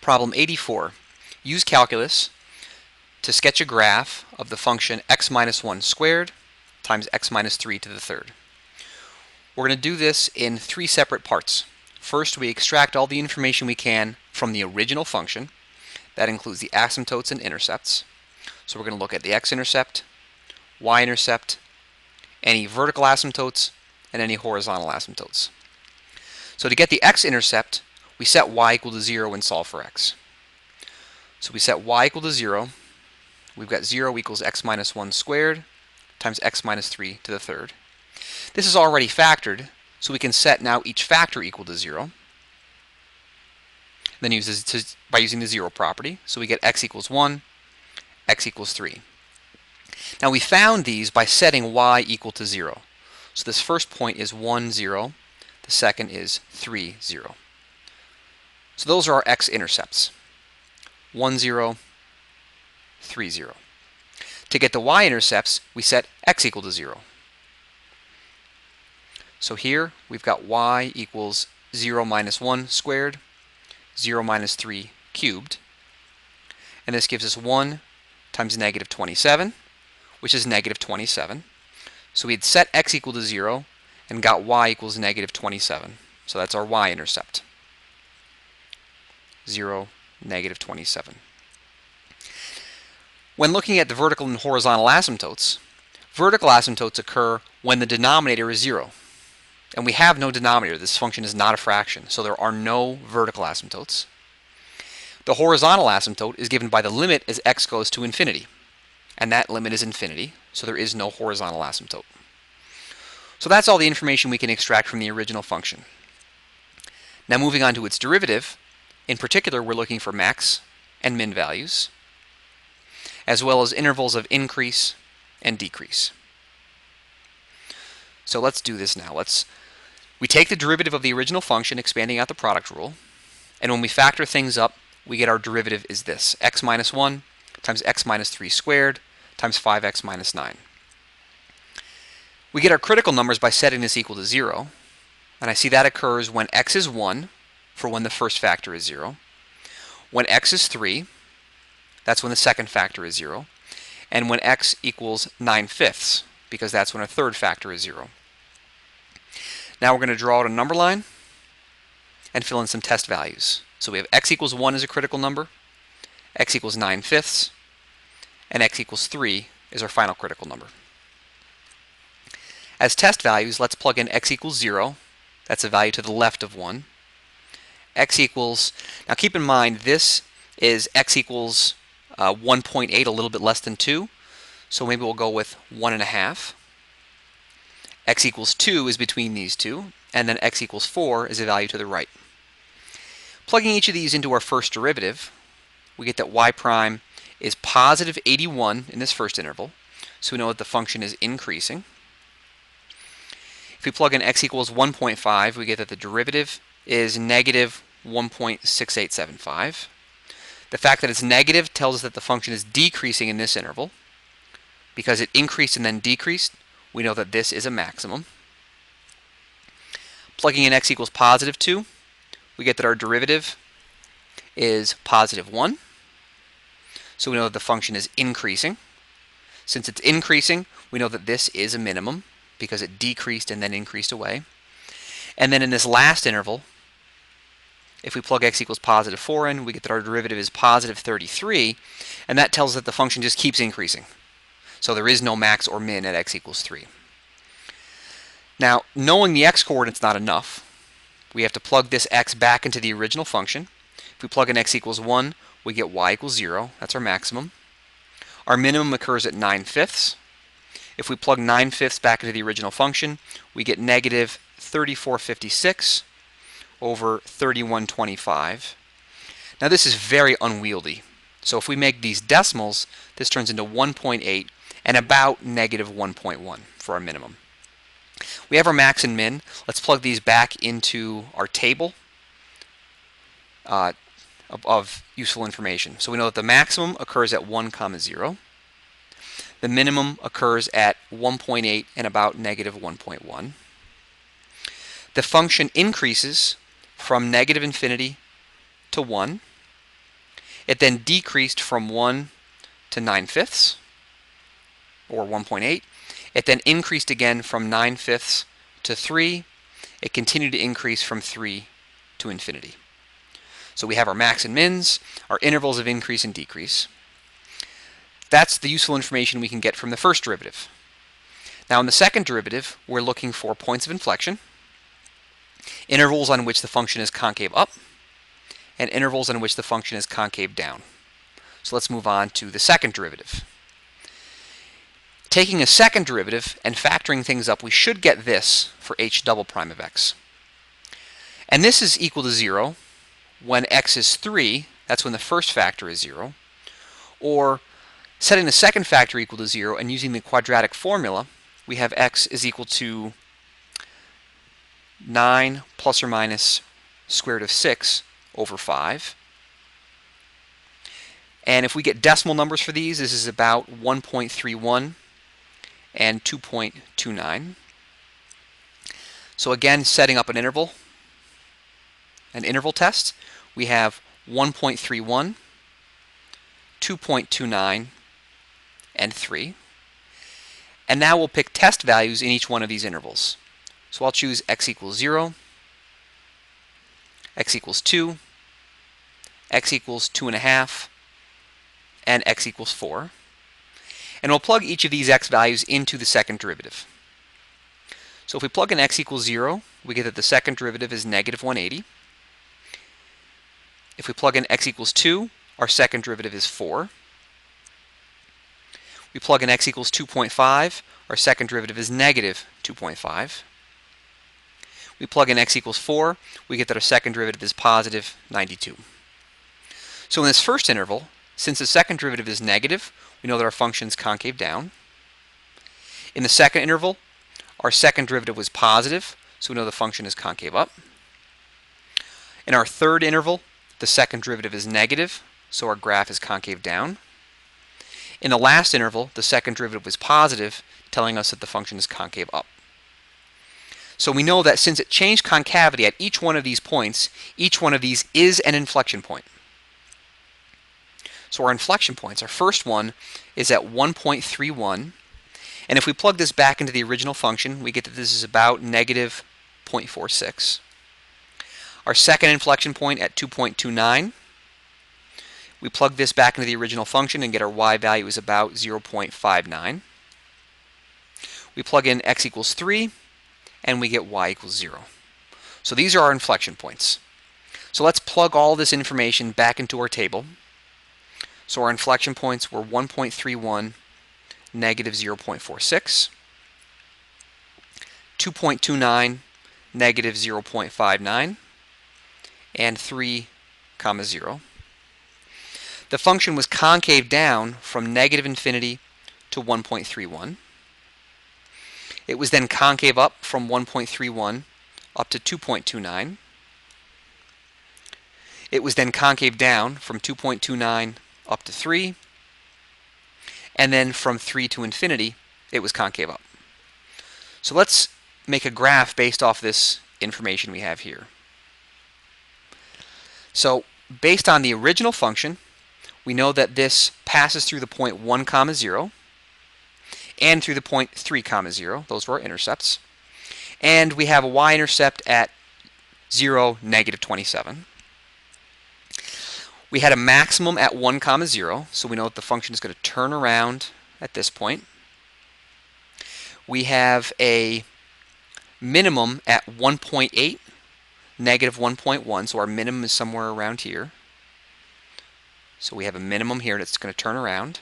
Problem 84. Use calculus to sketch a graph of the function x minus 1 squared times x minus 3 to the third. We're going to do this in three separate parts. First, we extract all the information we can from the original function. That includes the asymptotes and intercepts. So we're going to look at the x-intercept, y-intercept, any vertical asymptotes, and any horizontal asymptotes. So to get the x-intercept, we set y equal to 0 and solve for x. So we set y equal to 0. We've got 0 equals x minus 1 squared times x minus 3 to the third. This is already factored, so we can set now each factor equal to 0. Then use this by using the 0 property. So we get x equals 1, x equals 3. Now we found these by setting y equal to 0. So this first point is 1, 0. The second is 3, 0. So those are our x-intercepts. 1, 0, 3, 0. To get the y-intercepts, we set x equal to 0. So here we've got y equals 0 minus 1 squared, 0 minus 3 cubed. And this gives us 1 times negative 27, which is negative 27. So we had set x equal to 0 and got y equals negative 27. So that's our y-intercept. 0, negative 27. When looking at the vertical and horizontal asymptotes, vertical asymptotes occur when the denominator is 0. And we have no denominator. This function is not a fraction, so there are no vertical asymptotes. The horizontal asymptote is given by the limit as x goes to infinity. And that limit is infinity, so there is no horizontal asymptote. So that's all the information we can extract from the original function. Now moving on to its derivative, in particular we're looking for max and min values, as well as intervals of increase and decrease. So let's do this now. We take the derivative of the original function, expanding out the product rule, and when we factor things up, we get our derivative is this: x minus 1 times x minus 3 squared times 5x minus 9. We get our critical numbers by setting this equal to 0, and I see that occurs when x is 1, for when the first factor is 0. When x is 3, that's when the second factor is 0. And when x equals 9/5, because that's when a third factor is 0. Now we're going to draw out a number line and fill in some test values. So we have x equals 1 as a critical number, x equals 9/5, and x equals 3 is our final critical number. As test values, let's plug in x equals 0. That's a value to the left of 1. X equals, now keep in mind this is x equals 1.8, a little bit less than 2. So maybe we'll go with 1.5. X equals 2 is between these two, and then x equals 4 is a value to the right. Plugging each of these into our first derivative, we get that y prime is positive 81 in this first interval, so we know that the function is increasing. If we plug in x equals 1.5, we get that the derivative is negative 1.6875. The fact that it's negative tells us that the function is decreasing in this interval. Because it increased and then decreased, we know that this is a maximum. Plugging in x equals positive 2, we get that our derivative is positive 1. So we know that the function is increasing. Since it's increasing, we know that this is a minimum because it decreased and then increased away. And then in this last interval, if we plug x equals positive 4 in, we get that our derivative is positive 33, and that tells us that the function just keeps increasing. So there is no max or min at x equals 3. Now, knowing the x-coordinate's not enough. We have to plug this x back into the original function. If we plug in x equals 1, we get y equals 0. That's our maximum. Our minimum occurs at 9/5. If we plug 9/5 back into the original function, we get negative 3456 over 3125. Now this is very unwieldy. So if we make these decimals, this turns into 1.8 and about negative 1.1 for our minimum. We have our max and min. Let's plug these back into our table of useful information. So we know that the maximum occurs at 1, 0. The minimum occurs at 1.8 and about negative 1.1. The function increases from negative infinity to 1. It then decreased from 1 to 9/5, or 1.8. It then increased again from 9/5 to 3. It continued to increase from 3 to infinity. So we have our max and mins, our intervals of increase and decrease. That's the useful information we can get from the first derivative. Now in the second derivative, we're looking for points of inflection, intervals on which the function is concave up, and intervals on which the function is concave down. So let's move on to the second derivative. Taking a second derivative and factoring things up, we should get this for h double prime of x. And this is equal to 0 when x is 3, that's when the first factor is 0, or setting the second factor equal to 0 and using the quadratic formula, we have x is equal to 9 plus or minus square root of 6 over 5. And if we get decimal numbers for these, this is about 1.31 and 2.29. So again, setting up an interval test, we have 1.31, 2.29, and 3. And now we'll pick test values in each one of these intervals. So I'll choose x equals 0, x equals 2, x equals 2.5, and x equals 4. And we'll plug each of these x values into the second derivative. So if we plug in x equals 0, we get that the second derivative is negative 180. If we plug in x equals 2, our second derivative is 4. We plug in x equals 2.5, our second derivative is negative 2.5. We plug in x equals 4, we get that our second derivative is positive 92. So in this first interval, since the second derivative is negative, we know that our function is concave down. In the second interval, our second derivative was positive, so we know the function is concave up. In our third interval, the second derivative is negative, so our graph is concave down. In the last interval, the second derivative was positive, telling us that the function is concave up. So we know that since it changed concavity at each one of these points, each one of these is an inflection point. So our inflection points, our first one is at 1.31, and if we plug this back into the original function, we get that this is about negative 0.46. Our second inflection point at 2.29, we plug this back into the original function and get our y value is about 0.59. We plug in x equals 3, and we get y equals 0. So these are our inflection points. So let's plug all this information back into our table. So our inflection points were 1.31, negative 0.46, 2.29, negative 0.59, and 3, 0. The function was concave down from negative infinity to 1.31. It was then concave up from 1.31 up to 2.29. It was then concave down from 2.29 up to 3. And then from 3 to infinity, it was concave up. So let's make a graph based off this information we have here. So based on the original function, we know that this passes through the point 1, 0, and through the point 3, 0. Those were our intercepts. And we have a y-intercept at 0, negative 27. We had a maximum at 1, 0, so we know that the function is going to turn around at this point. We have a minimum at 1.8, negative 1.1, so our minimum is somewhere around here. So we have a minimum here that's going to turn around.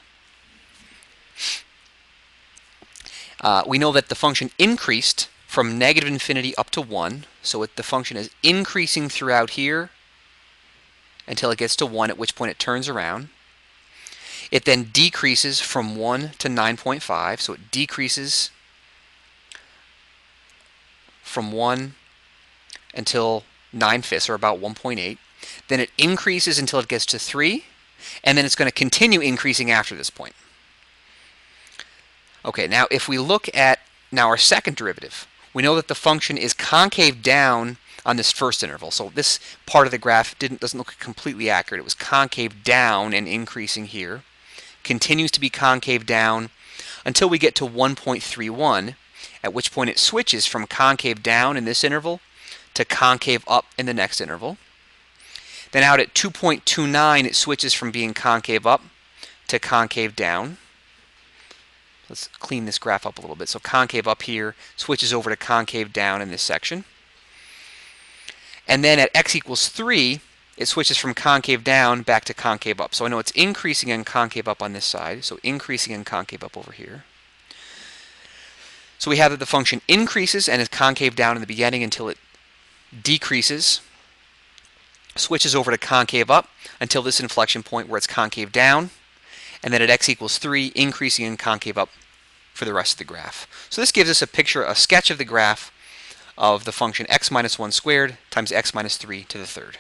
We know that the function increased from negative infinity up to 1, so the function is increasing throughout here until it gets to 1, at which point it turns around. It then decreases from 1 to 9.5, so it decreases from 1 until 9/5, or about 1.8. Then it increases until it gets to 3, and then it's going to continue increasing after this point. Okay, now if we look at our second derivative, we know that the function is concave down on this first interval. So this part of the graph doesn't look completely accurate. It was concave down and increasing here. Continues to be concave down until we get to 1.31, at which point it switches from concave down in this interval to concave up in the next interval. Then out at 2.29, it switches from being concave up to concave down. Let's clean this graph up a little bit. So concave up here switches over to concave down in this section. And then at x equals 3, it switches from concave down back to concave up. So I know it's increasing and concave up on this side. So increasing and concave up over here. So we have that the function increases and is concave down in the beginning until it decreases, switches over to concave up until this inflection point where it's concave down, and then at x equals 3, increasing and concave up for the rest of the graph. So this gives us a sketch of the graph of the function x minus 1 squared times x minus 3 to the third.